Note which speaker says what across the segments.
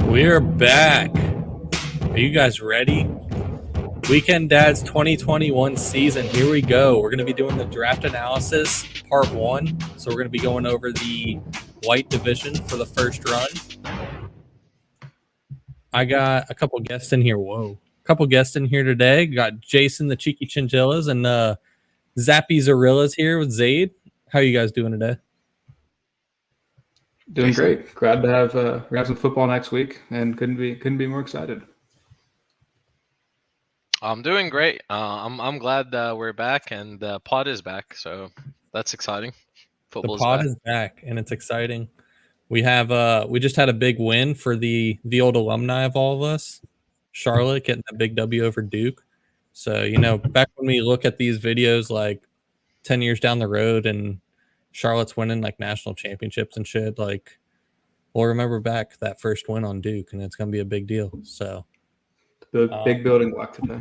Speaker 1: We're back. Are you guys ready? Weekend Dads 2021 season. Here we go. We're going to be doing the draft analysis part 1. So we're going to be going over the white division for the first run. I got a couple guests in here. Whoa. A couple guests in here today. Got Jason, the Cheeky Chinchillas, and Zappy Zorillas here with Zaid. How are you guys doing today?
Speaker 2: Doing great. Glad to have we have some football next week, and couldn't be more excited.
Speaker 3: I'm doing great. I'm glad we're back and the pod is back, so that's exciting.
Speaker 1: Football's the pod is back, and it's exciting. We have we just had a big win for the old alumni of all of us. Charlotte getting a big W over Duke. So, back when we look at these videos like 10 years down the road and Charlotte's winning like national championships and shit, like we'll remember back that first win on Duke, and it's going to be a big deal. So
Speaker 2: big building block today.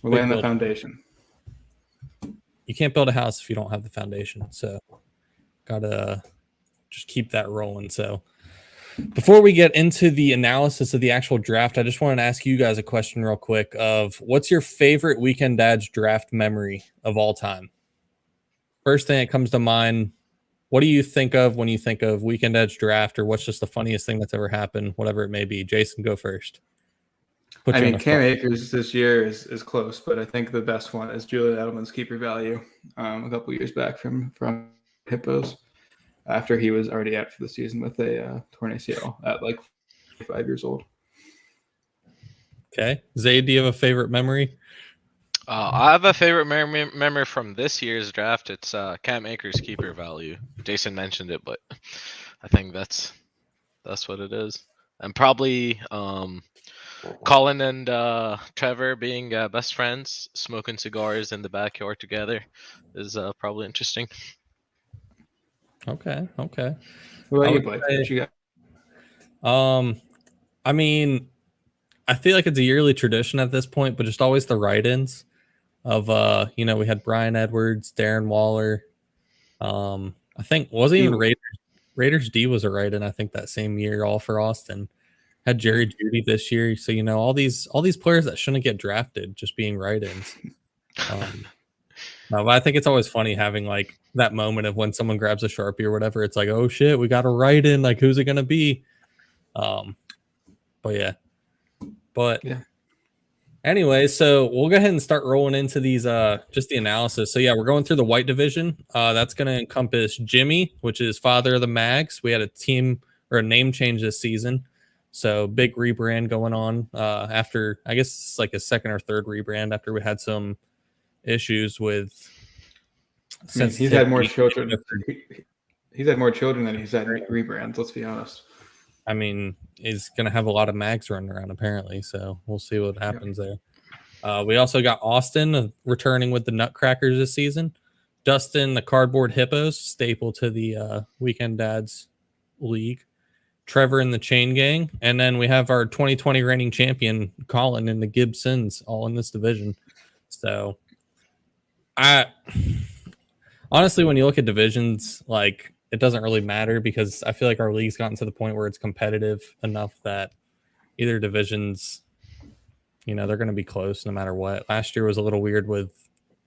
Speaker 2: We're laying the foundation.
Speaker 1: You can't build a house if you don't have the foundation. So gotta just keep that rolling. So before we get into the analysis of the actual draft, I just wanted to ask you guys a question real quick of what's your favorite Weekend Dads draft memory of all time? First thing that comes to mind, what do you think of when you think of Weekend Dads draft, or what's just the funniest thing that's ever happened, whatever it may be? Jason, go first.
Speaker 2: Cam Akers this year is close, but I think the best one is Julian Edelman's keeper value a couple years back from Hippos after he was already out for the season with a torn ACL at like 5 years old.
Speaker 1: Okay. Zaid, do you have a favorite memory?
Speaker 3: I have a favorite memory from this year's draft. It's Cam Akers keeper value. Jason mentioned it, but I think that's what it is. And probably Colin and Trevor being best friends, smoking cigars in the backyard together is probably interesting.
Speaker 1: Okay.
Speaker 2: What about you, Blake? What you
Speaker 1: got? I mean, I feel like it's a yearly tradition at this point, but just always the write-ins of we had Brian Edwards, Darren Waller. I think wasn't even Raiders D was a write-in, I think, that same year, all for Austin. Had Jerry Jeudy this year. So, all these players that shouldn't get drafted just being write-ins. No, but I think it's always funny having like that moment of when someone grabs a Sharpie or whatever. It's like, oh shit, we got a write-in. Like, who's it gonna be? But yeah. Anyway, so we'll go ahead and start rolling into these just the analysis. So yeah, we're going through the white division. That's gonna encompass Jimmy, which is father of the Mags. We had a team or a name change this season. So big rebrand going on after, I guess it's like a second or third rebrand after we had some issues with.
Speaker 2: Since he's had more children. He's had more children than he's had rebrands. Let's be honest.
Speaker 1: I mean, he's going to have a lot of mags running around apparently, so we'll see what happens there. We also got Austin returning with the Nutcrackers this season. Dustin, the Cardboard Hippos, staple to the Weekend Dads League. Trevor in the Chain Gang. And then we have our 2020 reigning champion, Colin, and the Gibsons, all in this division. So, honestly, when you look at divisions, like, it doesn't really matter because I feel like our league's gotten to the point where it's competitive enough that either divisions, they're going to be close no matter what. Last year was a little weird with,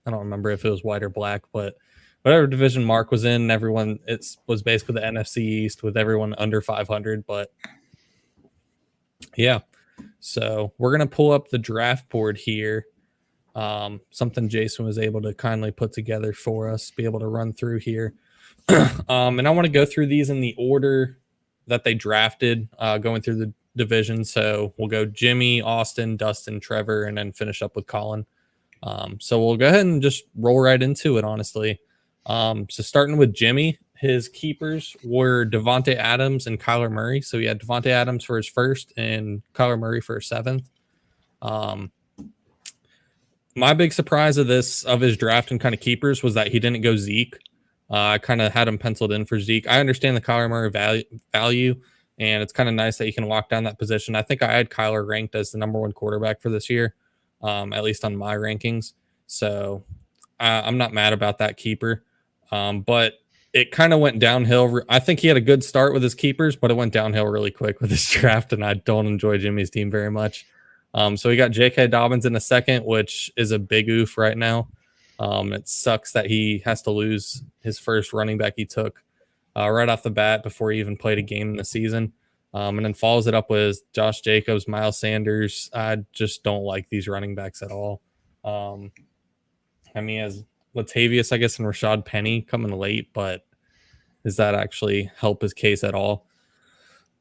Speaker 1: I don't remember if it was white or black, but whatever division Mark was in, everyone, it was basically the NFC East with everyone under 500. But yeah, so we're going to pull up the draft board here. Something Jason was able to kindly put together for us, be able to run through here. And I want to go through these in the order that they drafted, going through the division. So we'll go Jimmy, Austin, Dustin, Trevor, and then finish up with Colin. So we'll go ahead and just roll right into it, honestly. So starting with Jimmy, his keepers were Devontae Adams and Kyler Murray. So he had Devontae Adams for his first and Kyler Murray for his seventh. My big surprise of his draft and kind of keepers was that he didn't go Zeke. I kind of had him penciled in for Zeke. I understand the Kyler Murray value, and it's kind of nice that you can lock down that position. I think I had Kyler ranked as the number one quarterback for this year, at least on my rankings. So I'm not mad about that keeper. But it kind of went downhill. I think he had a good start with his keepers, but it went downhill really quick with his draft, and I don't enjoy Jimmy's team very much. So he got J.K. Dobbins in a second, which is a big oof right now. It sucks that he has to lose his first running back he took right off the bat before he even played a game in the season. And then follows it up with Josh Jacobs, Miles Sanders. I just don't like these running backs at all. He has Latavius, I guess, and Rashad Penny coming late, but does that actually help his case at all?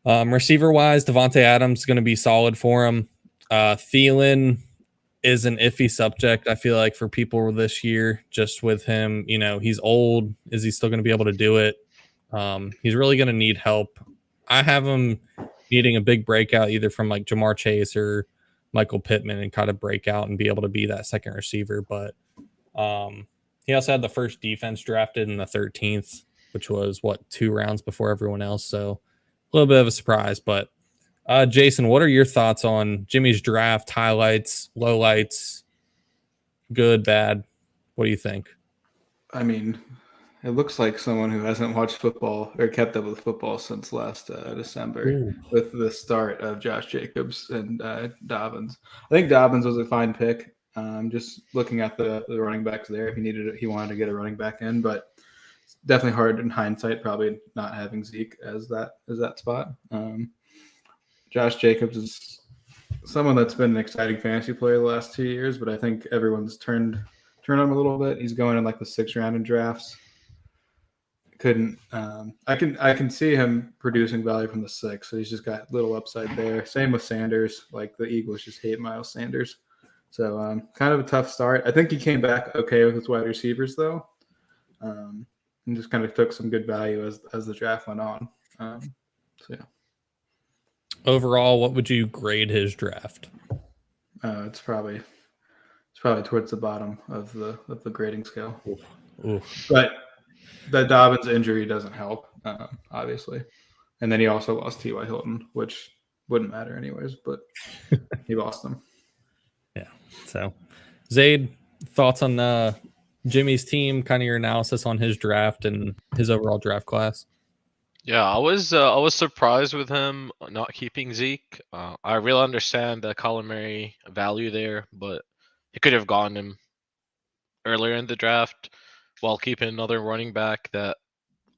Speaker 1: Receiver-wise, Devontae Adams is going to be solid for him. Thielen is an iffy subject, I feel like, for people this year, just with him. He's old. Is he still going to be able to do it? He's really going to need help. I have him needing a big breakout, either from like Jamar Chase or Michael Pittman, and kind of break out and be able to be that second receiver. But he also had the first defense drafted in the 13th, which was 2 rounds before everyone else. So a little bit of a surprise. But Jason, what are your thoughts on Jimmy's draft highlights, lowlights, good, bad? What do you think?
Speaker 2: I mean, it looks like someone who hasn't watched football or kept up with football since last December with the start of Josh Jacobs and Dobbins. I think Dobbins was a fine pick. Just looking at the running backs there, if he wanted to get a running back in, but it's definitely hard in hindsight, probably not having Zeke as that spot. Josh Jacobs is someone that's been an exciting fantasy player the last 2 years, but I think everyone's turned on him a little bit. He's going in like the 6th round in drafts. I can see him producing value from the 6th, so he's just got little upside there. Same with Sanders. Like, the Eagles just hate Miles Sanders. So kind of a tough start. I think he came back okay with his wide receivers, though, and just kind of took some good value as the draft went on. So, yeah.
Speaker 1: Overall, what would you grade his draft?
Speaker 2: It's probably towards the bottom of the grading scale.
Speaker 1: Oof.
Speaker 2: But the Dobbins injury doesn't help, obviously. And then he also lost T.Y. Hilton, which wouldn't matter anyways, but he lost them.
Speaker 1: Yeah. So, Zaid, thoughts on Jimmy's team, kind of your analysis on his draft and his overall draft class?
Speaker 3: Yeah, I was surprised with him not keeping Zeke. I really understand the Kyler Murray value there, but he could have gotten him earlier in the draft while keeping another running back that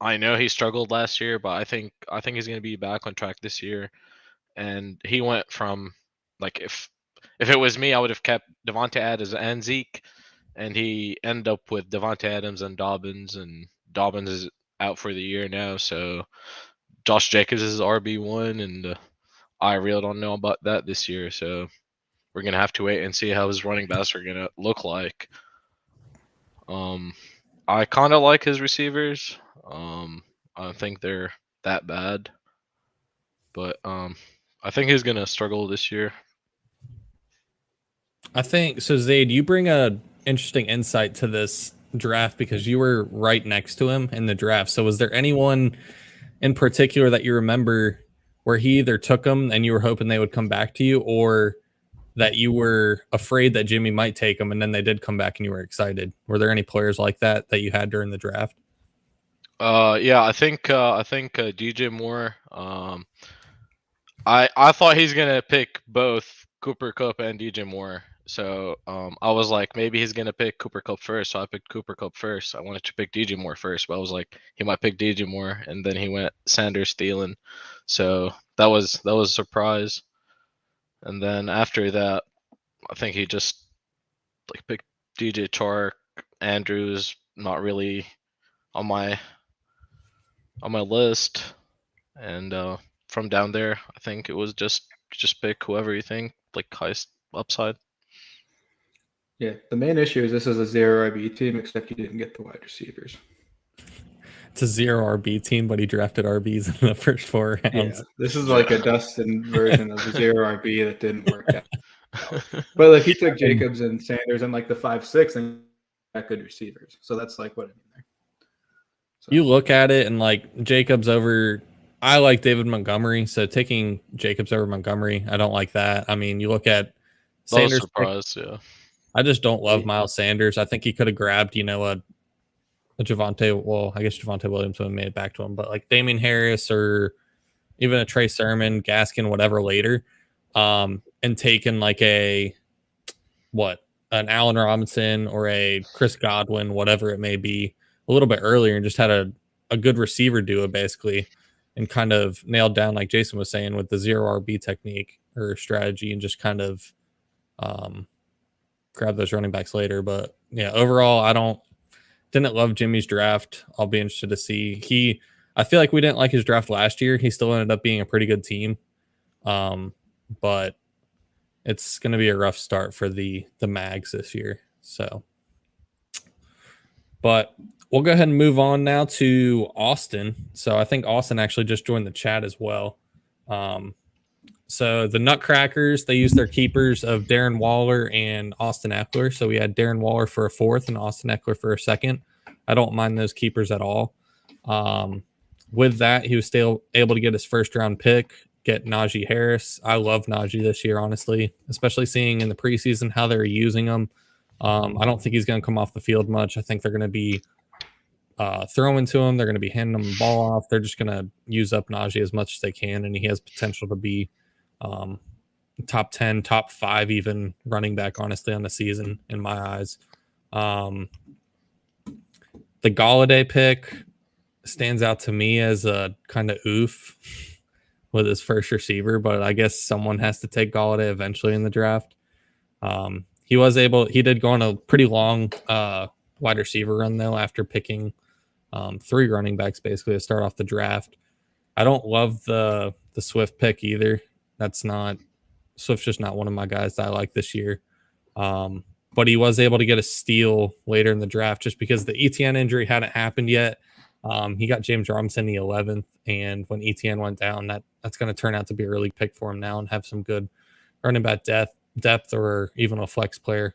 Speaker 3: I know he struggled last year, but I think he's going to be back on track this year. And he went from, like, if it was me, I would have kept Devontae Adams and Zeke, and he ended up with Devontae Adams and Dobbins is out for the year now. So Josh Jacobs is RB1, and I really don't know about that this year. So we're going to have to wait and see how his running backs are going to look like. I kind of like his receivers. I don't think they're that bad, but I think he's gonna struggle this year.
Speaker 1: I think so. Zaid, you bring a interesting insight to this draft because you were right next to him in the draft. So was there anyone in particular that you remember where he either took them and you were hoping they would come back to you, or that you were afraid that Jimmy might take them and then they did come back and you were excited? Were there any players like that you had during the draft?
Speaker 3: Yeah, I think DJ Moore. I thought he's gonna pick both Cooper Kupp and DJ Moore. So I was like, maybe he's gonna pick Cooper Kupp first. So I picked Cooper Kupp first. I wanted to pick DJ Moore first, but I was like, he might pick DJ Moore, and then he went Sanders, Thielen. So that was a surprise. And then after that, I think he just like picked DJ Chark. Andrews not really on my list, and from down there, I think it was just pick whoever you think like highest upside.
Speaker 2: Yeah, the main issue is this is a 0 RB team, except you didn't get the wide receivers.
Speaker 1: It's a 0 RB team, but he drafted RBs in the first 4 rounds.
Speaker 2: Yeah, this is like a Dustin version of the 0 RB that didn't work out. But like, he took Jacobs and Sanders and like the 5-6 and got good receivers. So that's like what I mean there. So.
Speaker 1: You look at it and like Jacobs over, I like David Montgomery. So taking Jacobs over Montgomery, I don't like that. I mean, you look at Sanders.
Speaker 3: Surprised, yeah.
Speaker 1: I just don't love Miles Sanders. I think he could have grabbed, a Javonte. Well, I guess Javonte Williams would have made it back to him, but like Damian Harris or even a Trey Sermon, Gaskin, whatever later, and taken like an Allen Robinson or a Chris Godwin, whatever it may be, a little bit earlier, and just had a good receiver duo basically, and kind of nailed down, like Jason was saying, with the 0 RB technique or strategy, and just kind of grab those running backs later. But yeah, overall, didn't love Jimmy's draft. I'll be interested to see. I feel like we didn't like his draft last year. He still ended up being a pretty good team. But it's going to be a rough start for the Mags this year. So, but we'll go ahead and move on now to Austin. So I think Austin actually just joined the chat as well. So the Nutcrackers, they used their keepers of Darren Waller and Austin Eckler. So we had Darren Waller for a 4th and Austin Eckler for a 2nd. I don't mind those keepers at all. With that, he was still able to get his 1st round pick, get Najee Harris. I love Najee this year, honestly, especially seeing in the preseason how they're using him. I don't think he's going to come off the field much. I think they're going to be throwing to him. They're going to be handing him the ball off. They're just going to use up Najee as much as they can, and he has potential to be top 10, top 5 even running back, honestly, on the season in my eyes. The Golladay pick stands out to me as a kind of oof with his first receiver, but I guess someone has to take Golladay eventually in the draft. He did go on a pretty long wide receiver run though, after picking 3 running backs basically to start off the draft. I don't love the Swift pick either. Swift's just not one of my guys that I like this year. But he was able to get a steal later in the draft just because the ETN injury hadn't happened yet. He got James Robinson the 11th, and when ETN went down, that's going to turn out to be a really pick for him now and have some good running back depth or even a flex player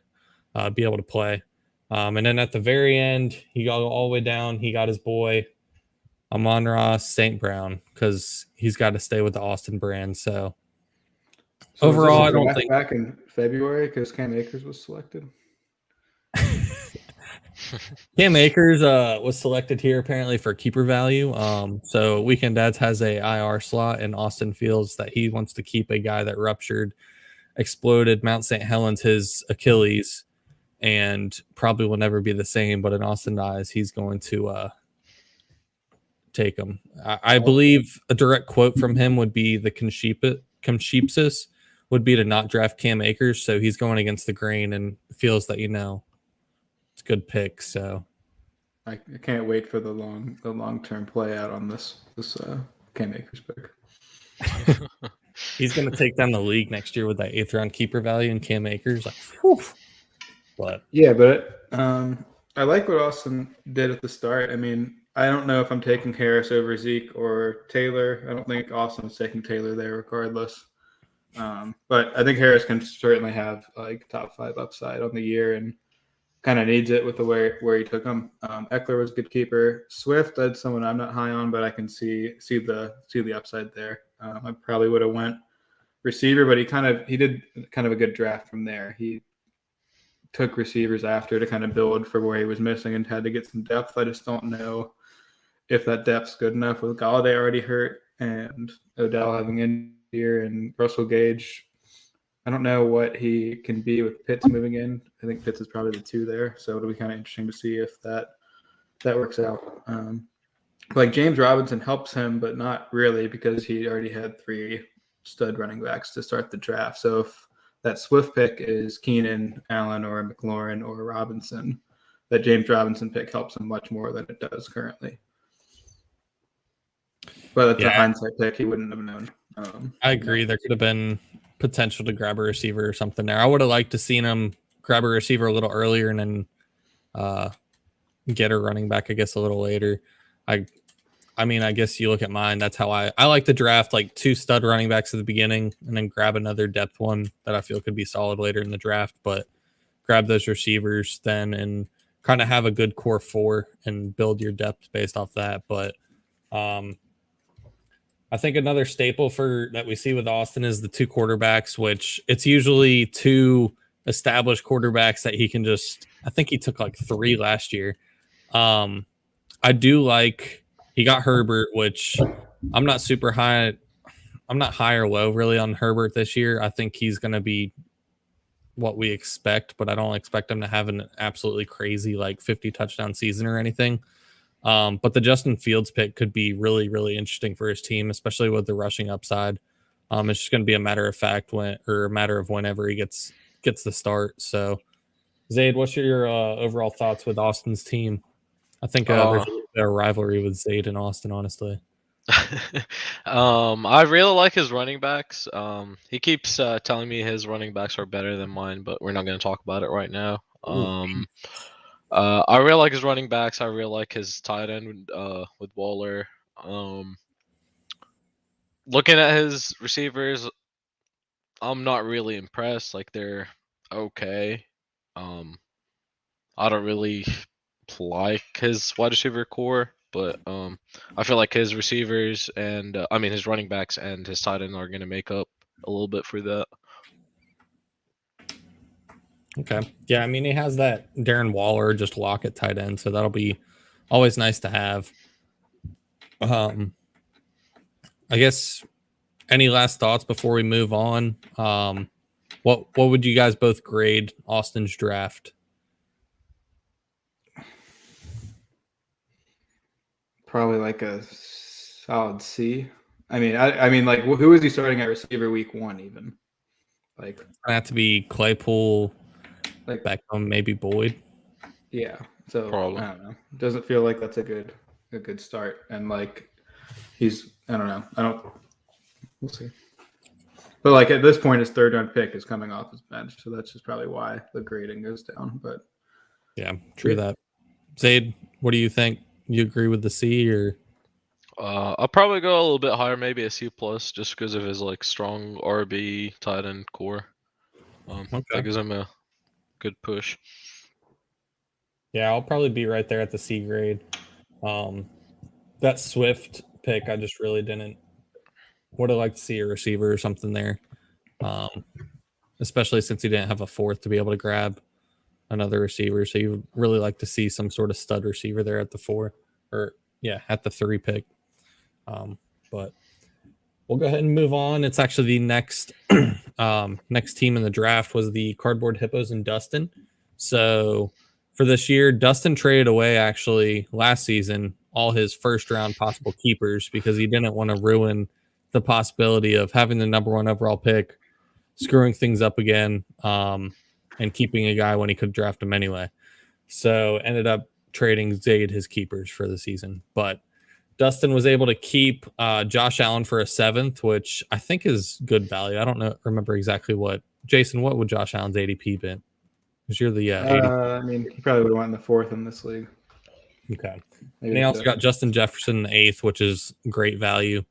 Speaker 1: be able to play. And then at the very end, he got all the way down. He got his boy Amon-Ra St. Brown because he's got to stay with the Austin brand. So overall, I don't think
Speaker 2: back in February because Cam Akers was selected.
Speaker 1: Cam Akers was selected here apparently for keeper value. So Weekend Dads has a IR slot, and Austin feels that he wants to keep a guy that exploded Mount St. Helens his Achilles, and probably will never be the same. But in Austin's eyes, he's going to take him. I believe a direct quote from him would be the consensus would be to not draft Cam Akers. So he's going against the grain and feels that, it's a good pick. So
Speaker 2: I can't wait for the long-term play out on this Cam Akers pick.
Speaker 1: He's going to take down the league next year with that 8th round keeper value and Cam Akers. Like, whew. But
Speaker 2: I like what Austin did at the start. I mean, I don't know if I'm taking Harris over Zeke or Taylor. I don't think Austin's taking Taylor there regardless. But I think Harris can certainly have like top 5 upside on the year and kind of needs it with the where he took him. Eckler was a good keeper. Swift, that's someone I'm not high on, but I can see the upside there. I probably would have went receiver, but he did kind of a good draft from there. He took receivers after to kind of build for where he was missing and had to get some depth. I just don't know if that depth's good enough with Golladay already hurt and Odell having in here and Russell Gage. I don't know what he can be with Pitts moving in. I think Pitts is probably the 2 there, so it'll be kind of interesting to see if that works out. Like James Robinson helps him, but not really because he already had 3 stud running backs to start the draft. So if that Swift pick is Keenan, Allen, or McLaurin or Robinson, that James Robinson pick helps him much more than it does currently. But it's a hindsight pick. He wouldn't have known.
Speaker 1: I agree. There could have been potential to grab a receiver or something there. I would have liked to seen him grab a receiver a little earlier and then get a running back, I guess, a little later. I mean, I guess you look at mine. That's how I like to draft like 2 stud running backs at the beginning and then grab another depth one that I feel could be solid later in the draft. But grab those receivers then and kind of have a good core 4 and build your depth based off that. But I think another staple that we see with Austin is the 2 quarterbacks, which it's usually 2 established quarterbacks that he can I think he took like 3 last year. I do like he got Herbert, which I'm not super high. I'm not high or low really on Herbert this year. I think he's going to be what we expect, but I don't expect him to have an absolutely crazy like 50 touchdown season or anything. But the Justin Fields pick could be really, really interesting for his team, especially with the rushing upside. It's just going to be a matter of fact a matter of whenever he gets the start. So, Zaid, what's your overall thoughts with Austin's team? I think there's a little bit of rivalry with Zaid and Austin, honestly.
Speaker 3: I really like his running backs. He keeps telling me his running backs are better than mine, but we're not going to talk about it right now. I really like his running backs. I really like his tight end with Waller. Looking at his receivers, I'm not really impressed. Like they're okay. I don't really like his wide receiver core, but I feel like his receivers and his running backs and his tight end are going to make up a little bit for that.
Speaker 1: Okay. Yeah, I mean, he has that Darren Waller just lock at tight end, so that'll be always nice to have. I guess any last thoughts before we move on? What would you guys both grade Austin's draft?
Speaker 2: Probably like a solid C. I mean, like, who is he starting at receiver week 1 even? Like,
Speaker 1: have to be Claypool,
Speaker 2: like
Speaker 1: Beckham, maybe Boyd.
Speaker 2: Yeah. So
Speaker 3: Probably.
Speaker 2: I don't know. It doesn't feel like that's a good start. And like I don't know. We'll see. But like at this point, his 3rd round pick is coming off his bench, so that's just probably why the grading goes down. But
Speaker 1: yeah, true that. Zaid, what do you think? You agree with the C or?
Speaker 3: I'll probably go a little bit higher, maybe a C plus, just because of his like strong RB tight end core. That gives him a good push.
Speaker 1: Yeah, I'll probably be right there at the C grade. That Swift pick, I just really didn't. Would have liked to see a receiver or something there, especially since he didn't have a 4th to be able to grab another receiver. So you would really like to see some sort of stud receiver there at the 4, or at the 3 pick. But we'll go ahead and move on. It's actually the next next team in the draft was the Cardboard Hippos and Dustin. So for this year, Dustin traded away actually last season all his 1st round possible keepers because he didn't want to ruin the possibility of having the number 1 overall pick, screwing things up again, and keeping a guy when he could draft him anyway. So ended up trading Zaid his keepers for the season. But Dustin was able to keep Josh Allen for a 7th, which I think is good value. I don't remember exactly what. Jason, what would Josh Allen's ADP been? Because you're the
Speaker 2: I mean, he probably would have went in the 4th in this league.
Speaker 1: Okay. Maybe and he also got Justin Jefferson in the 8th, which is great value.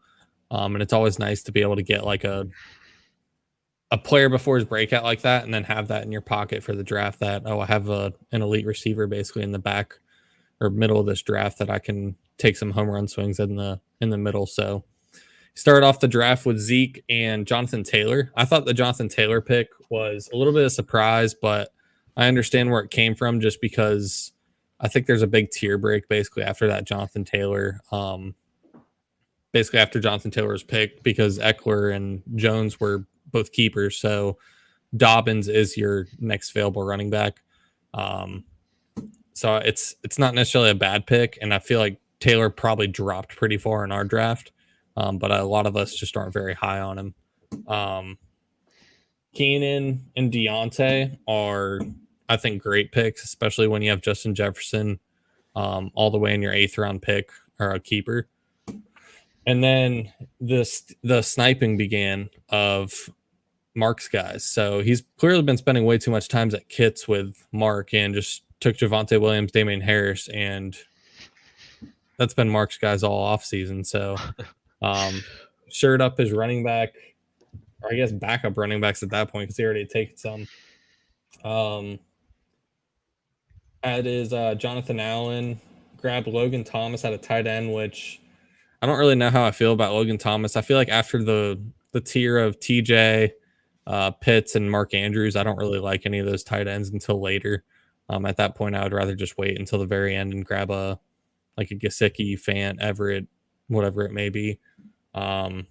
Speaker 1: And it's always nice to be able to get like a player before his breakout like that and then have that in your pocket for the draft that, I have an elite receiver basically in the back or middle of this draft that I can take some home run swings in the middle. So started off the draft with Zeke and Jonathan Taylor. I thought the Jonathan Taylor pick was a little bit of a surprise, but I understand where it came from just because I think there's a big tier break basically after that Jonathan Taylor. Basically after Jonathan Taylor's pick because Eckler and Jones were both keepers. So Dobbins is your next available running back. So it's not necessarily a bad pick. And I feel like Taylor probably dropped pretty far in our draft. But a lot of us just aren't very high on him. Keenan and Deontay are, I think, great picks, especially when you have Justin Jefferson all the way in your 8th round pick or a keeper. And then the sniping began of Mark's guys. So he's clearly been spending way too much time at Kits with Mark and just took Javonte Williams, Damian Harris, and that's been Mark's guys all off season. So shirt up his running back, or I guess backup running backs at that point because he already had taken some. That is Jonathan Allen, grabbed Logan Thomas at a tight end, which I don't really know how I feel about Logan Thomas. I feel like after the tier of TJ, Pitts, and Mark Andrews, I don't really like any of those tight ends until later. At that point, I would rather just wait until the very end and grab a like a Gesicki, Fant, Everett, whatever it may be. And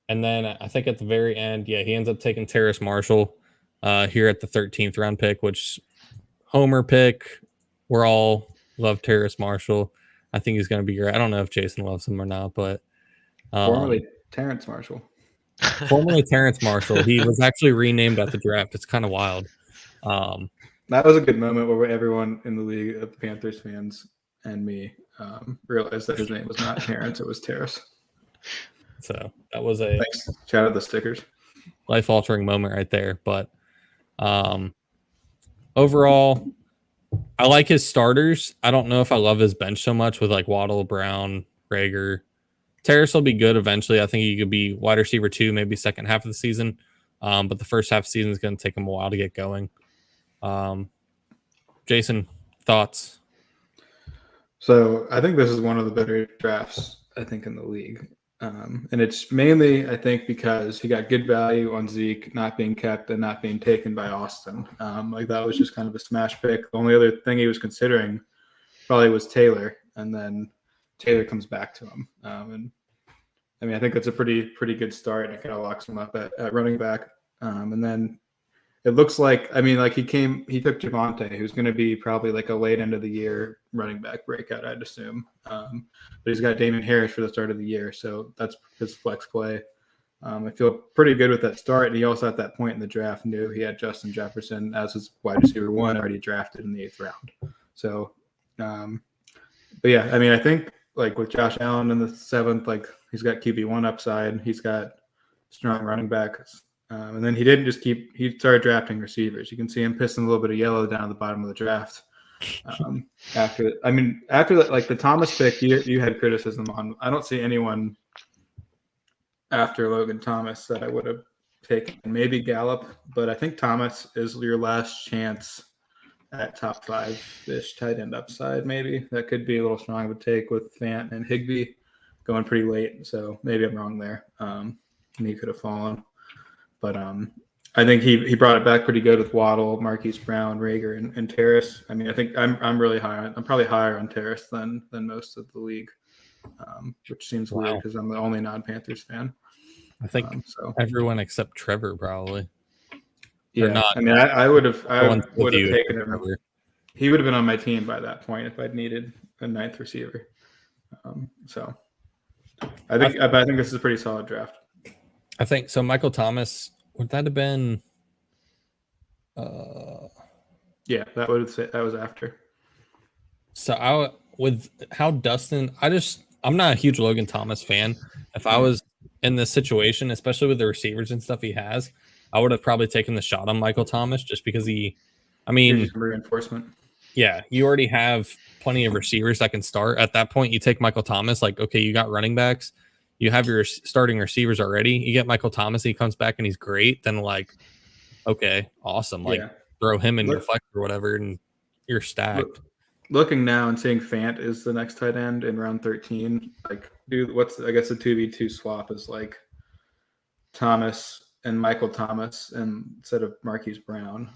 Speaker 1: then I think at the very end, he ends up taking Terrace Marshall here at the 13th round pick, which homer pick. We're all love Terrace Marshall. I think he's going to be great. I don't know if Jason loves him or not, but
Speaker 2: formerly Terrence Marshall.
Speaker 1: Formerly Terrence Marshall. He was actually renamed at the draft. It's kind of wild.
Speaker 2: That was a good moment where everyone in the league of Panthers fans and me realized that his name was not Terrence, it was Terrace.
Speaker 1: So that was a
Speaker 2: thanks. Shout out the stickers.
Speaker 1: Life-altering moment right there. But overall, I like his starters. I don't know if I love his bench so much with like Waddle, Brown, Rager. Terrace will be good eventually. I think he could be wide receiver 2, maybe second half of the season. But the first half of the season is going to take him a while to get going. Jason, thoughts?
Speaker 2: So I think this is one of the better drafts, I think, in the league. And it's mainly, I think, because he got good value on Zeke not being kept and not being taken by Austin. Like that was just kind of a smash pick. The only other thing he was considering probably was Taylor, and then Taylor comes back to him. And I mean, I think that's a pretty good start, and it kind of locks him up at running back. And then it looks like, I mean, like he took Javonte, who's going to be probably like a late end of the year running back breakout, I'd assume. But he's got Damien Harris for the start of the year, so that's his flex play. I feel pretty good with that start. And he also at that point in the draft knew he had Justin Jefferson as his wide receiver 1 already drafted in the 8th round. So, but yeah, I mean, I think like with Josh Allen in the 7th, like he's got QB1 upside. He's got strong running backs. And then he started drafting receivers. You can see him pissing a little bit of yellow down at the bottom of the draft. After that, like the Thomas pick, you had criticism on. I don't see anyone after Logan Thomas that I would have taken. Maybe Gallup, but I think Thomas is your last chance at top 5-ish tight end upside. Maybe that could be a little strong of a take with Fant and Higbee going pretty late. So maybe I'm wrong there. And he could have fallen. But I think he brought it back pretty good with Waddle, Marquise Brown, Rager, and Terrace. I mean, I think I'm really high. I'm probably higher on Terrace than most of the league, which seems weird because I'm the only non-Panthers fan.
Speaker 1: I think everyone except Trevor probably.
Speaker 2: Yeah, I mean, I would have taken him. He would have been on my team by that point if I'd needed a 9th receiver. So I think this is a pretty solid draft.
Speaker 1: I think so. Michael Thomas, would that have been?
Speaker 2: Yeah, that was after.
Speaker 1: So with how Dustin, I'm not a huge Logan Thomas fan. If I was in this situation, especially with the receivers and stuff he has, I would have probably taken the shot on Michael Thomas just because
Speaker 2: reinforcement.
Speaker 1: Yeah, you already have plenty of receivers that can start. At that point, you take Michael Thomas, like, okay, you got running backs. You have your starting receivers already. You get Michael Thomas, he comes back and he's great. Then like, okay, awesome. Like throw him in your flex or whatever, and you're stacked.
Speaker 2: Looking now and seeing Fant is the next tight end in round 13. Like, dude, I guess the 2v2 swap is like Thomas and Michael Thomas instead of Marquise Brown.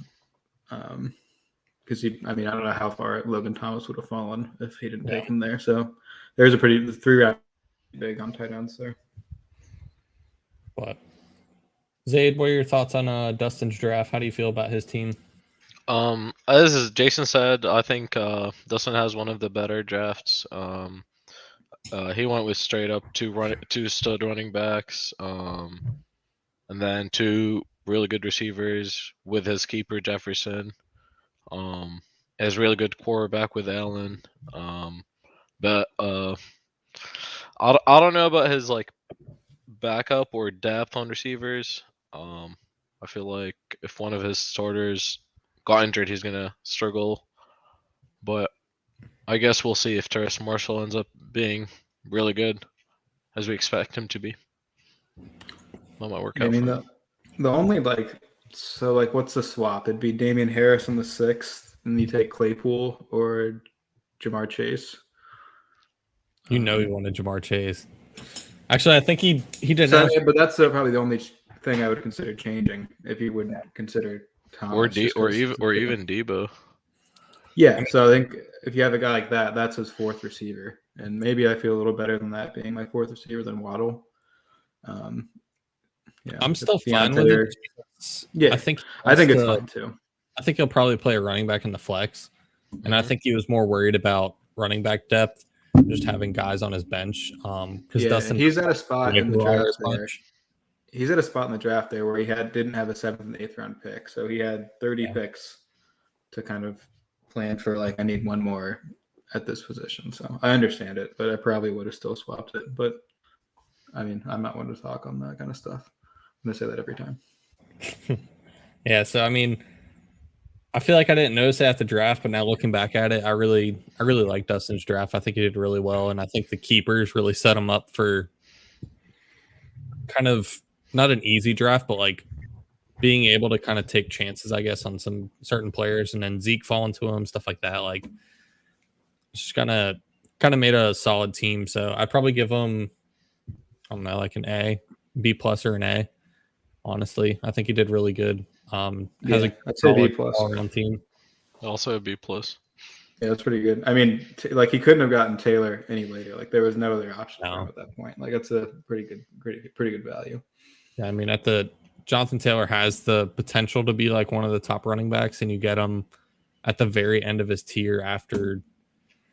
Speaker 2: Because I don't know how far Logan Thomas would have fallen if he didn't take him there. So there's a pretty 3-round big on tight ends there.
Speaker 1: But Zaid, what are your thoughts on Dustin's draft? How do you feel about his team?
Speaker 3: As Jason said, I think Dustin has one of the better drafts. He went with straight up two stud running backs, and then 2 really good receivers with his keeper Jefferson. Has really good quarterback with Allen. But I don't know about his like backup or depth on receivers. I feel like if one of his starters got injured, he's gonna struggle. But I guess we'll see if Terrace Marshall ends up being really good, as we expect him to be. That might work out.
Speaker 2: The only what's the swap? It'd be Damien Harris in the 6th, and you take Claypool or Jamar Chase.
Speaker 1: He wanted Jamar Chase. Actually, I think he did.
Speaker 2: But that's probably the only thing I would consider changing if you wouldn't consider Thomas.
Speaker 3: Or even Debo.
Speaker 2: Yeah, so I think if you have a guy like that, that's his fourth receiver, and maybe I feel a little better than that being my fourth receiver than Waddle.
Speaker 1: I'm
Speaker 2: if
Speaker 1: still fine
Speaker 2: Deontay
Speaker 1: with
Speaker 2: or-
Speaker 1: it. because
Speaker 2: Yeah,
Speaker 1: I think
Speaker 2: I think it's
Speaker 1: also-
Speaker 2: fine too.
Speaker 1: I think he'll probably play a running back in the flex, and I think he was more worried about running back depth, just having guys on his bench. Because
Speaker 2: Yeah,
Speaker 1: Dustin
Speaker 2: he's at a spot in the
Speaker 1: wire
Speaker 2: draft
Speaker 1: as
Speaker 2: there.
Speaker 1: much.
Speaker 2: He's at a spot in the draft there where he didn't have a 7th and 8th round pick, so he had 30 picks to kind of plan for. Like, I need one more at this position. So I understand it, but I probably would have still swapped it. But I mean, I'm not one to talk on that kind of stuff. I'm gonna say that every time.
Speaker 1: Yeah, so I mean, I feel like I didn't notice it at the draft, but now looking back at it, I really like Dustin's draft. I think he did really well, and I think the keepers really set him up for kind of not an easy draft, but like being able to kind of take chances, I guess, on some certain players, and then Zeke falling to him, stuff like that. Like, just kind of made a solid team. So I'd probably give him, I don't know, like an A, B plus or an A. Honestly, I think he did really good. Has a
Speaker 2: I'd say B
Speaker 1: solid
Speaker 2: plus.
Speaker 1: all-around team.
Speaker 3: Also a B plus.
Speaker 2: Yeah, that's pretty good. I mean, like, he couldn't have gotten Taylor any later. Like, there was no other option for him at that point. Like, that's a pretty good value.
Speaker 1: Yeah, I mean, Jonathan Taylor has the potential to be like one of the top running backs, and you get him at the very end of his tier after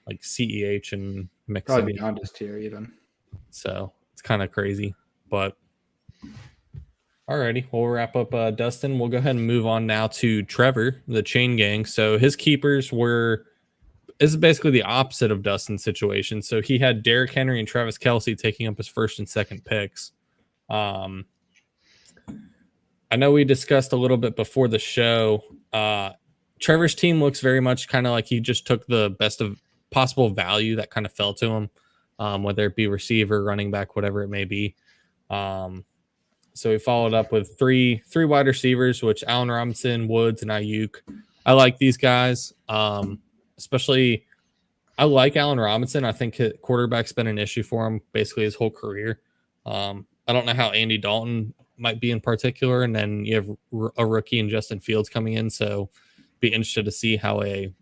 Speaker 1: like CEH and Mixon.
Speaker 2: Probably beyond his tier even.
Speaker 1: So it's kind of crazy, but alrighty, we'll wrap up Dustin. We'll go ahead and move on now to Trevor, the chain gang. So his keepers this is basically the opposite of Dustin's situation. So he had Derrick Henry and Travis Kelce taking up his first and second picks. I know we discussed a little bit before the show. Trevor's team looks very much kind of like he just took the best of possible value that kind of fell to him, whether it be receiver, running back, whatever it may be. So he followed up with three wide receivers, which Allen Robinson, Woods, and Ayuk. I like these guys, especially. I like Allen Robinson. I think quarterback's been an issue for him basically his whole career. I don't know how Andy Dalton might be in particular, and then you have a rookie in Justin Fields coming in, so be interested to see how a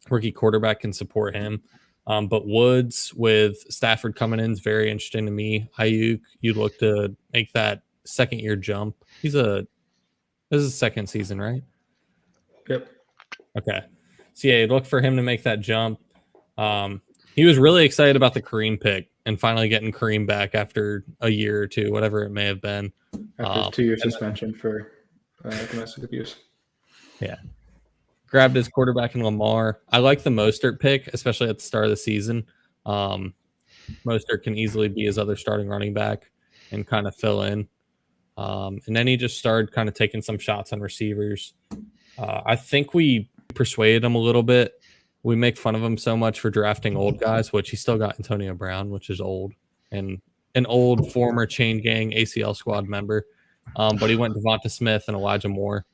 Speaker 1: rookie quarterback can support him. But Woods with Stafford coming in is very interesting to me. Ayuk, you'd look to make that second year jump. This is his second season, right?
Speaker 2: Yep.
Speaker 1: Okay. So yeah, look for him to make that jump. He was really excited about the Kareem pick and finally getting Kareem back after a year or two, whatever it may have been.
Speaker 2: After 2-year suspension for domestic abuse.
Speaker 1: Yeah. Grabbed his quarterback in Lamar. I like the Mostert pick, especially at the start of the season. Mostert can easily be his other starting running back and kind of fill in. And then he just started kind of taking some shots on receivers. I think we persuaded him a little bit. We make fun of him so much for drafting old guys, which he still got Antonio Brown, which is old, and an old former chain gang ACL squad member. But he went Devonta Smith and Elijah Moore,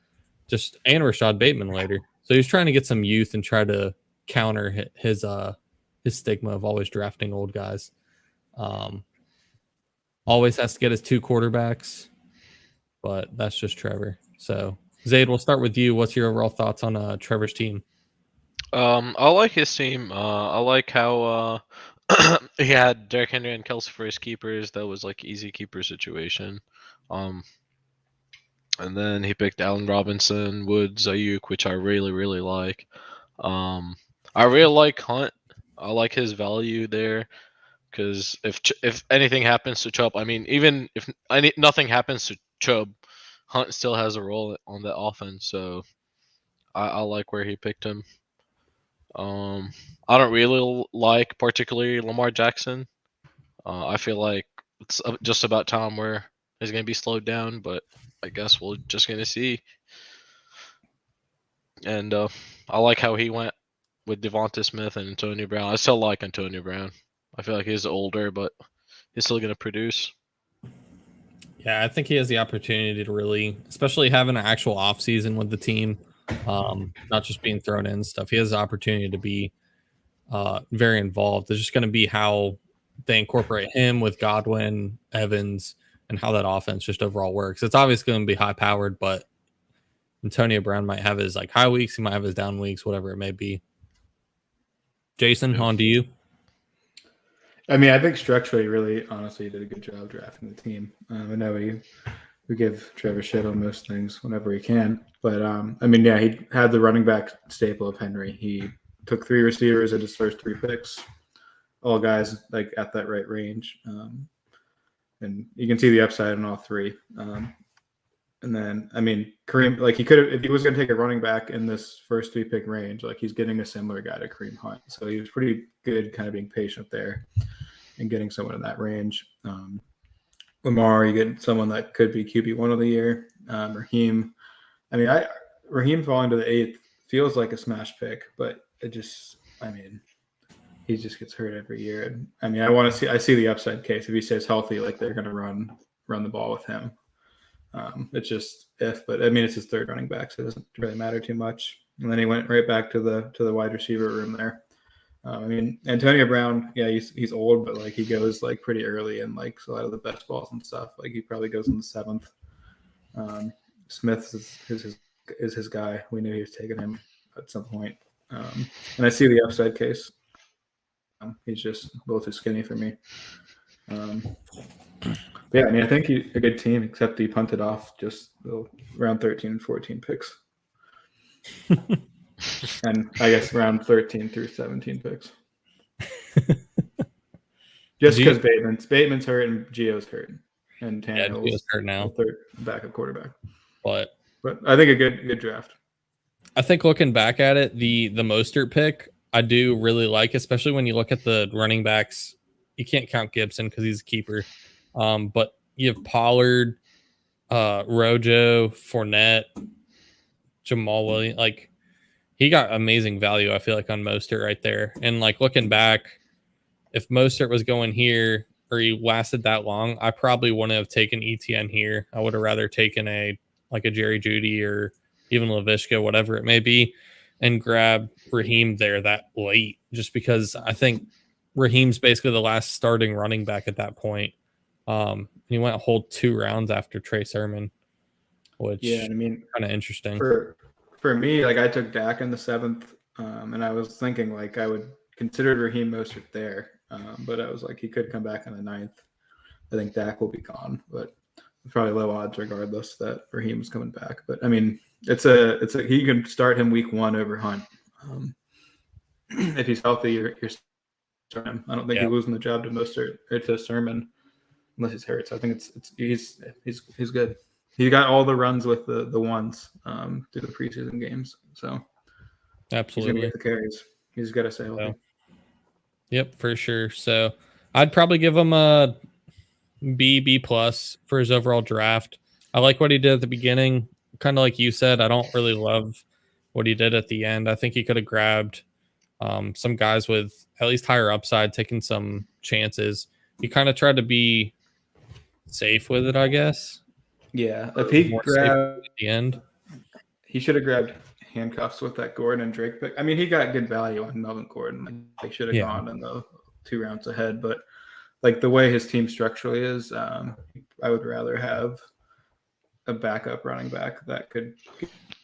Speaker 1: and Rashad Bateman later. So he was trying to get some youth and try to counter his stigma of always drafting old guys. Always has to get his two quarterbacks, but that's just Trevor. So Zaid, we'll start with you. What's your overall thoughts on Trevor's team?
Speaker 3: I like his team. I like how he had Derrick Henry and Kelce for his keepers. That was like easy keeper situation. And then he picked Allen Robinson, Woods, Ayuk, which I really, really like. I really like Hunt. I like his value there because if anything happens to Chubb, I mean, even if nothing happens to Chubb, Hunt still has a role on the offense. So I like where he picked him. I don't really like particularly Lamar Jackson. I feel like it's just about time where he's going to be slowed down, but I guess we're just going to see. And I like how he went with Devonta Smith and Antonio Brown. I still like Antonio Brown. I feel like he's older, but he's still going to produce.
Speaker 1: Yeah, I think he has the opportunity to really, especially having an actual offseason with the team, not just being thrown in and stuff. He has the opportunity to be very involved. It's just going to be how they incorporate him with Godwin, Evans, and how that offense just overall works. It's obviously going to be high powered, but Antonio Brown might have his like high weeks, he might have his down weeks, whatever it may be. Jason, on to you.
Speaker 2: I mean, I think structurally, really, honestly, he did a good job drafting the team. I know we give Trevor shit on most things whenever he can, but I mean, yeah, he had the running back staple of Henry. He took 3 receivers in his first 3 picks, all guys like at that right range, and you can see the upside in all 3. And then, I mean, Kareem, like he could have, if he was going to take a running back in this first 3 pick range, like he's getting a similar guy to Kareem Hunt. So he was pretty good kind of being patient there and getting someone in that range. Lamar, you get someone that could be QB1 of the year. Raheem, I mean, Raheem falling to the 8th feels like a smash pick, but it just, I mean, he just gets hurt every year. And I mean, I see the upside case. If he stays healthy, like they're going to run the ball with him. It's just but I mean, it's his 3rd running back, so it doesn't really matter too much. And then he went right back to the wide receiver room there. I mean, Antonio Brown, yeah, he's old, but like he goes like pretty early and like a lot of the best balls and stuff. Like he probably goes in the 7th. Smith is his guy. We knew he was taking him at some point. And I see the upside case. He's just a little too skinny for me. Yeah, I mean, I think he's a good team, except he punted off just around 13 and 14 picks. And I guess around 13 through 17 picks. Just because Bateman's hurt and Gio's hurt. And Tannehill's
Speaker 1: hurt now.
Speaker 2: The 3rd backup quarterback.
Speaker 1: But
Speaker 2: I think a good draft.
Speaker 1: I think looking back at it, the Mostert pick, I do really like, especially when you look at the running backs. You can't count Gibson because he's a keeper. But you have Pollard, Rojo, Fournette, Jamal Williams. Like, he got amazing value, I feel like, on Mostert right there. And like looking back, if Mostert was going here or he lasted that long, I probably wouldn't have taken ETN here. I would have rather taken a Jerry Jeudy or even LaVishka, whatever it may be, and grab Raheem there that late, just because I think Raheem's basically the last starting running back at that point. He went a whole 2 rounds after Trey Sermon, which
Speaker 2: I mean,
Speaker 1: kind of interesting.
Speaker 2: For me, like I took Dak in the 7th, and I was thinking like I would consider Raheem Mostert there, but I was like he could come back in the 9th. I think Dak will be gone, but probably low odds regardless that Raheem is coming back. But I mean, it's a he can start him week 1 over Hunt. If he's healthy, you're starting him. I don't think you're losing the job to Mostert or to Sermon unless he's hurt. So I think he's good. He got all the runs with the ones through the preseason games. So
Speaker 1: absolutely,
Speaker 2: he's gonna get the carries. He's got to stay healthy.
Speaker 1: So, yep, for sure. So I'd probably give him a B plus for his overall draft. I like what he did at the beginning. Kind of like you said, I don't really love what he did at the end. I think he could have grabbed some guys with at least higher upside, taking some chances. He kind of tried to be safe with it, I guess.
Speaker 2: Yeah, if he grabbed
Speaker 1: at the end,
Speaker 2: he should have grabbed handcuffs with that Gordon and Drake pick. I mean, he got good value on Melvin Gordon. Like, he should have gone in the 2 rounds ahead, but like the way his team structurally is, I would rather have a backup running back that could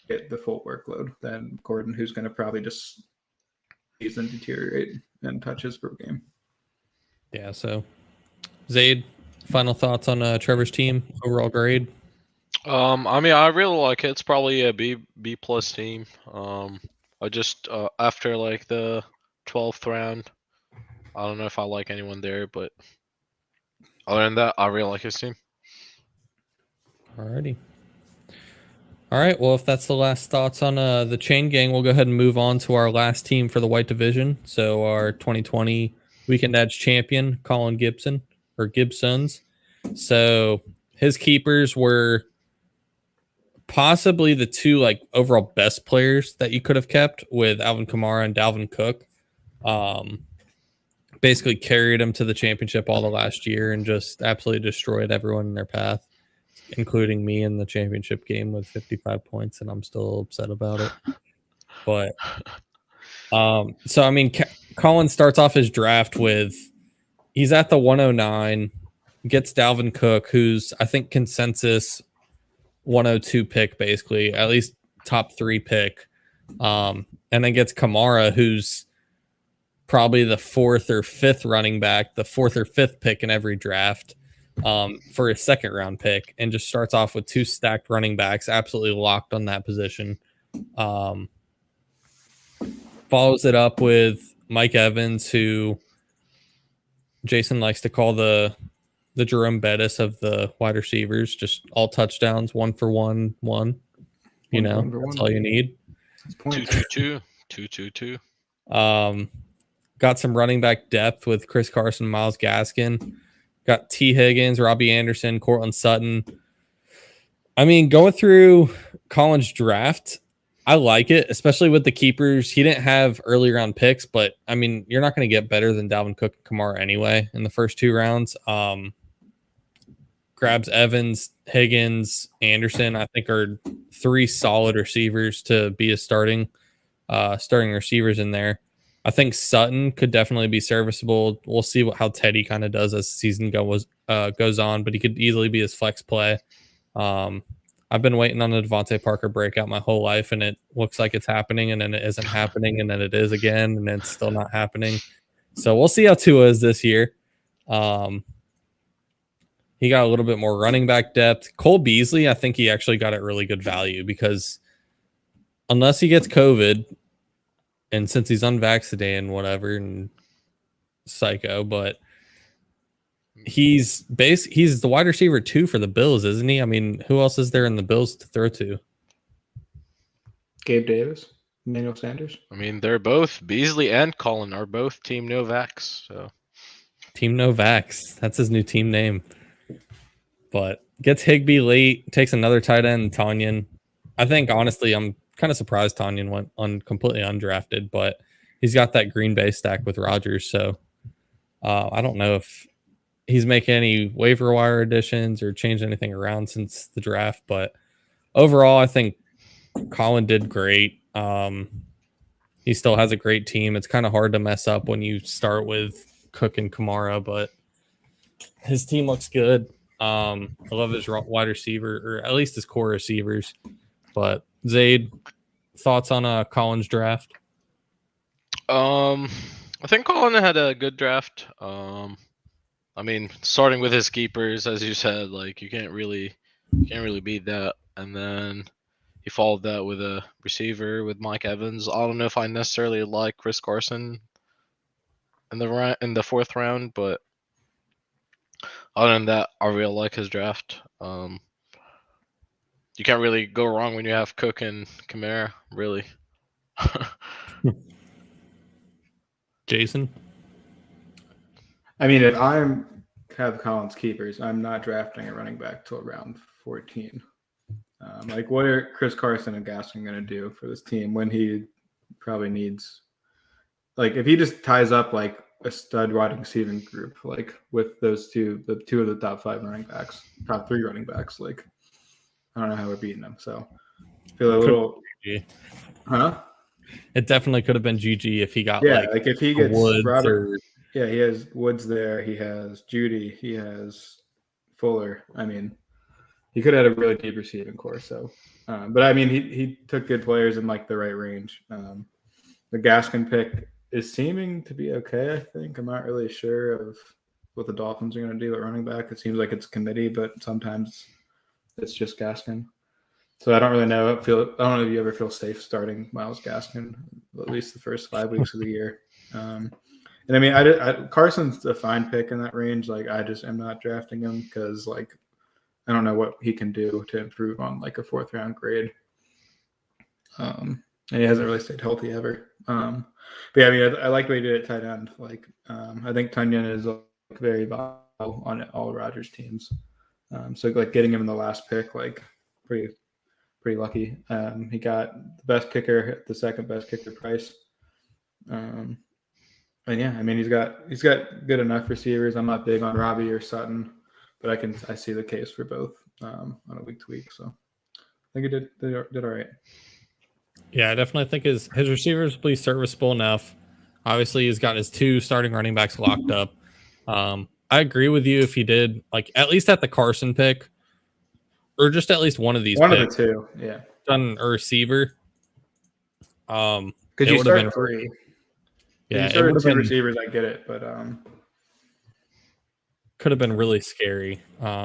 Speaker 2: get the full workload than Gordon, who's going to probably just season deteriorate in touches per game.
Speaker 1: Yeah. So, Zaid, final thoughts on Trevor's team overall grade?
Speaker 3: I mean, I really like it. It's probably a B plus team. I just after like the 12th round, I don't know if I like anyone there, but other than that, I really like his team.
Speaker 1: Alrighty. All right. Well, if that's the last thoughts on the Chain Gang, we'll go ahead and move on to our last team for the White Division. So our 2020 Weekend Edge champion, Colin Gibson or Gibsons. So his keepers were possibly the 2 like overall best players that you could have kept with Alvin Kamara and Dalvin Cook. Basically carried him to the championship all the last year and just absolutely destroyed everyone in their path, including me in the championship game with 55 points, and I'm still upset about it. But so I mean, Colin starts off his draft with he's at the 109, gets Dalvin Cook, who's I think consensus 102 pick, basically at least top 3 pick, and then gets Kamara, who's probably the 4th or 5th running back, the 4th or 5th pick in every draft for a 2nd round pick, and just starts off with 2 stacked running backs, absolutely locked on that position. Follows it up with Mike Evans, who Jason likes to call the Jerome Bettis of the wide receivers, just all touchdowns, 1 for 1. You know, that's all you need.
Speaker 3: 2-2-2. 2-2-2.
Speaker 1: Got some running back depth with Chris Carson, Myles Gaskin. Got T. Higgins, Robbie Anderson, Cortland Sutton. I mean, going through Collins draft, I like it, especially with the keepers. He didn't have early round picks, but I mean, you're not going to get better than Dalvin Cook and Kamara anyway in the first 2 rounds. Grabs Evans, Higgins, Anderson, I think are 3 solid receivers to be a starting receivers in there. I think Sutton could definitely be serviceable. We'll see how Teddy kind of does as the season goes on, but he could easily be his flex play. I've been waiting on a Devontae Parker breakout my whole life, and it looks like it's happening, and then it isn't happening, and then it is again, and then it's still not happening. So we'll see how Tua is this year. He got a little bit more running back depth. Cole Beasley, I think he actually got at really good value because unless he gets COVID, and since he's unvaccinated and whatever and psycho, but he's the wide receiver 2 for the Bills, isn't he? I mean, who else is there in the Bills to throw to?
Speaker 2: Gabe Davis, Emmanuel Sanders.
Speaker 3: I mean, they're both Beasley and Colin are both Team Novax. So
Speaker 1: Team Novax, that's his new team name. But gets Higbee late, takes another tight end, Tanyan. I think honestly, I'm kind of surprised Tanyan went completely undrafted, but he's got that Green Bay stack with Rodgers, so I don't know if he's making any waiver wire additions or changed anything around since the draft, but overall, I think Colin did great. He still has a great team. It's kind of hard to mess up when you start with Cook and Kamara, but his team looks good. I love his wide receiver, or at least his core receivers. But Zaid, thoughts on Colin's draft?
Speaker 3: I think Colin had a good draft. I mean, starting with his keepers, as you said, like you can't really beat that. And then he followed that with a receiver with Mike Evans. I don't know if I necessarily like Chris Carson in the 4th round, but other than that, I really like his draft. You can't really go wrong when you have Cook and Kamara, really.
Speaker 1: Jason?
Speaker 2: I mean, if I have Collins keepers, I'm not drafting a running back till round 14. Like, what are Chris Carson and Gaskin going to do for this team when he probably needs, like, if he just ties up like a stud wide receiving group, like with those two of the top 5 running backs, top 3 running backs, like, I don't know how we're beating them. So I feel a little,
Speaker 1: It definitely could have been GG if he got
Speaker 2: like if he gets
Speaker 1: Woods
Speaker 2: Robert. Yeah, he has Woods there. He has Judy. He has Fuller. I mean, he could have had a really deep receiving core. So, but I mean, he took good players in like the right range. The Gaskin pick is seeming to be okay. I think I'm not really sure of what the Dolphins are going to do at running back. It seems like it's committee, but sometimes it's just Gaskin. So I don't really know. I don't know if you ever feel safe starting Myles Gaskin, at least the first 5 weeks of the year. And I mean, Carson's a fine pick in that range. Like, I just am not drafting him because, like, I don't know what he can do to improve on like a 4th round grade. And he hasn't really stayed healthy ever. But yeah, I mean, I like what he did at tight end. Like, I think Tanyan is like very viable on all Rodgers teams. So like getting him in the last pick, like pretty lucky. He got the best kicker at the 2nd best kicker price. And yeah, I mean, he's got good enough receivers. I'm not big on Robbie or Sutton, but I see the case for both on a week to week. So I think he did all right.
Speaker 1: Yeah, I definitely think his receivers will be serviceable enough. Obviously, he's got his 2 starting running backs locked up. I agree with you if he did, like, at least at the Carson pick, or just at least one of these.
Speaker 2: One of the 2, yeah.
Speaker 1: Done a receiver.
Speaker 2: Could you start 3?
Speaker 1: Yeah,
Speaker 2: you
Speaker 1: it
Speaker 2: started
Speaker 1: would
Speaker 2: two
Speaker 1: have been,
Speaker 2: receivers, I get it, but
Speaker 1: could have been really scary.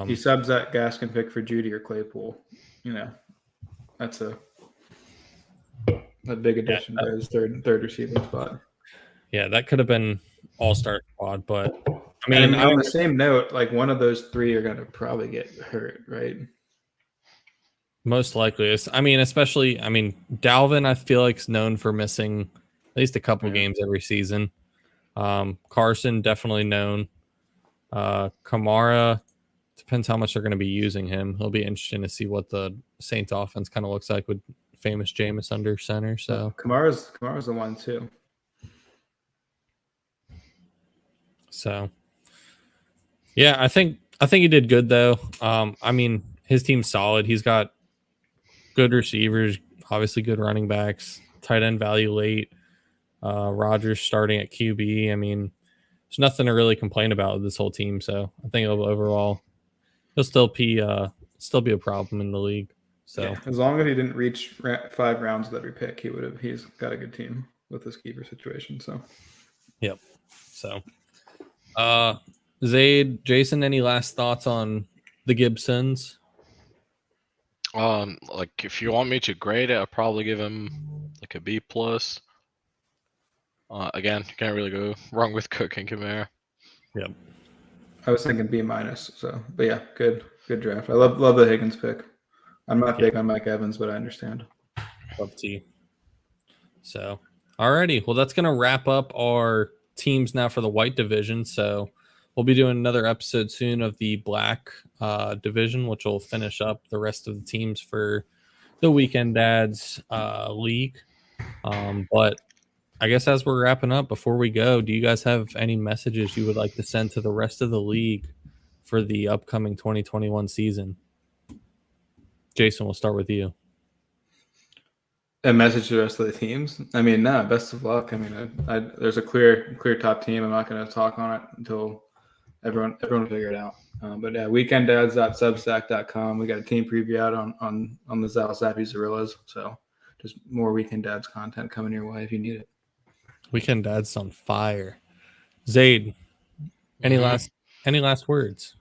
Speaker 2: he subs that Gaskin pick for Judy or Claypool. You know, that's a big addition to his third receiving spot.
Speaker 1: Yeah, that could have been all-star squad, but I
Speaker 2: And
Speaker 1: mean,
Speaker 2: on the same note, like one of those three are going to probably get hurt, right?
Speaker 1: most likely. Especially, Dalvin, I feel like is known for missing at least a couple games every season. Carson, definitely known. Kamara, depends how much they're going to be using him. It'll be interesting to see what the Saints offense kind of looks like with famous Jameis under center. So
Speaker 2: Kamara's the one too.
Speaker 1: So, yeah, I think he did good though. His team's solid. He's got good receivers, obviously good running backs, tight end value late. Rodgers starting at QB. There's nothing to really complain about with this whole team. So I think overall, he'll still be a problem in the league. So
Speaker 2: yeah, as long as he didn't reach 5 rounds with every pick, he's got a good team with this keeper situation. So,
Speaker 1: yep. So. Zaid, Jason, any last thoughts on the Gibsons?
Speaker 3: Like if you want me to grade it, I'll probably give him like a B plus. Again, you can't really go wrong with Cook and Kamara.
Speaker 1: Yep.
Speaker 2: I was thinking B minus. So, but yeah, good draft. I love the Higgins pick. I'm not big on Mike Evans, but I understand.
Speaker 1: Love T. So, alrighty. Well, that's gonna wrap up our teams now for the white division. So we'll be doing another episode soon of the black division, which will finish up the rest of the teams for the Weekend Dads league. But I guess as we're wrapping up, before we go, do you guys have any messages you would like to send to the rest of the league for the upcoming 2021 season? Jason, we'll start with you.
Speaker 2: A message to the rest of the teams? No, best of luck. There's a clear top team. I'm not going to talk on it until everyone figure it out. But yeah, weekenddads.substack.com. We got a team preview out on the Zal Zappy Zorillas. So just more Weekend Dads content coming your way if you need it.
Speaker 1: Weekend Dad's on fire. Zaid, any last words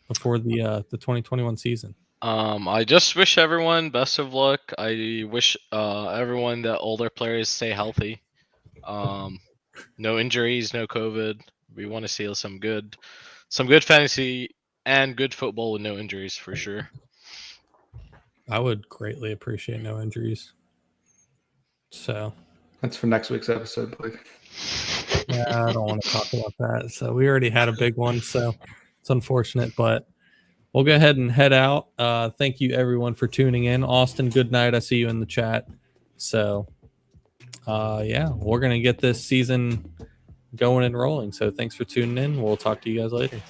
Speaker 1: before the 2021 season?
Speaker 3: I just wish everyone best of luck. I wish everyone that older players stay healthy. No injuries, no COVID. We want to see some good fantasy and good football with no injuries for sure.
Speaker 1: I would greatly appreciate no injuries. So
Speaker 2: that's for next week's episode, Blake.
Speaker 1: Yeah, I don't want to talk about that. So we already had a big one, so it's unfortunate, but we'll go ahead and head out. Thank you everyone for tuning in. Austin, good night. I see you in the chat. So yeah, we're gonna get this season going and rolling. So thanks for tuning in. We'll talk to you guys later.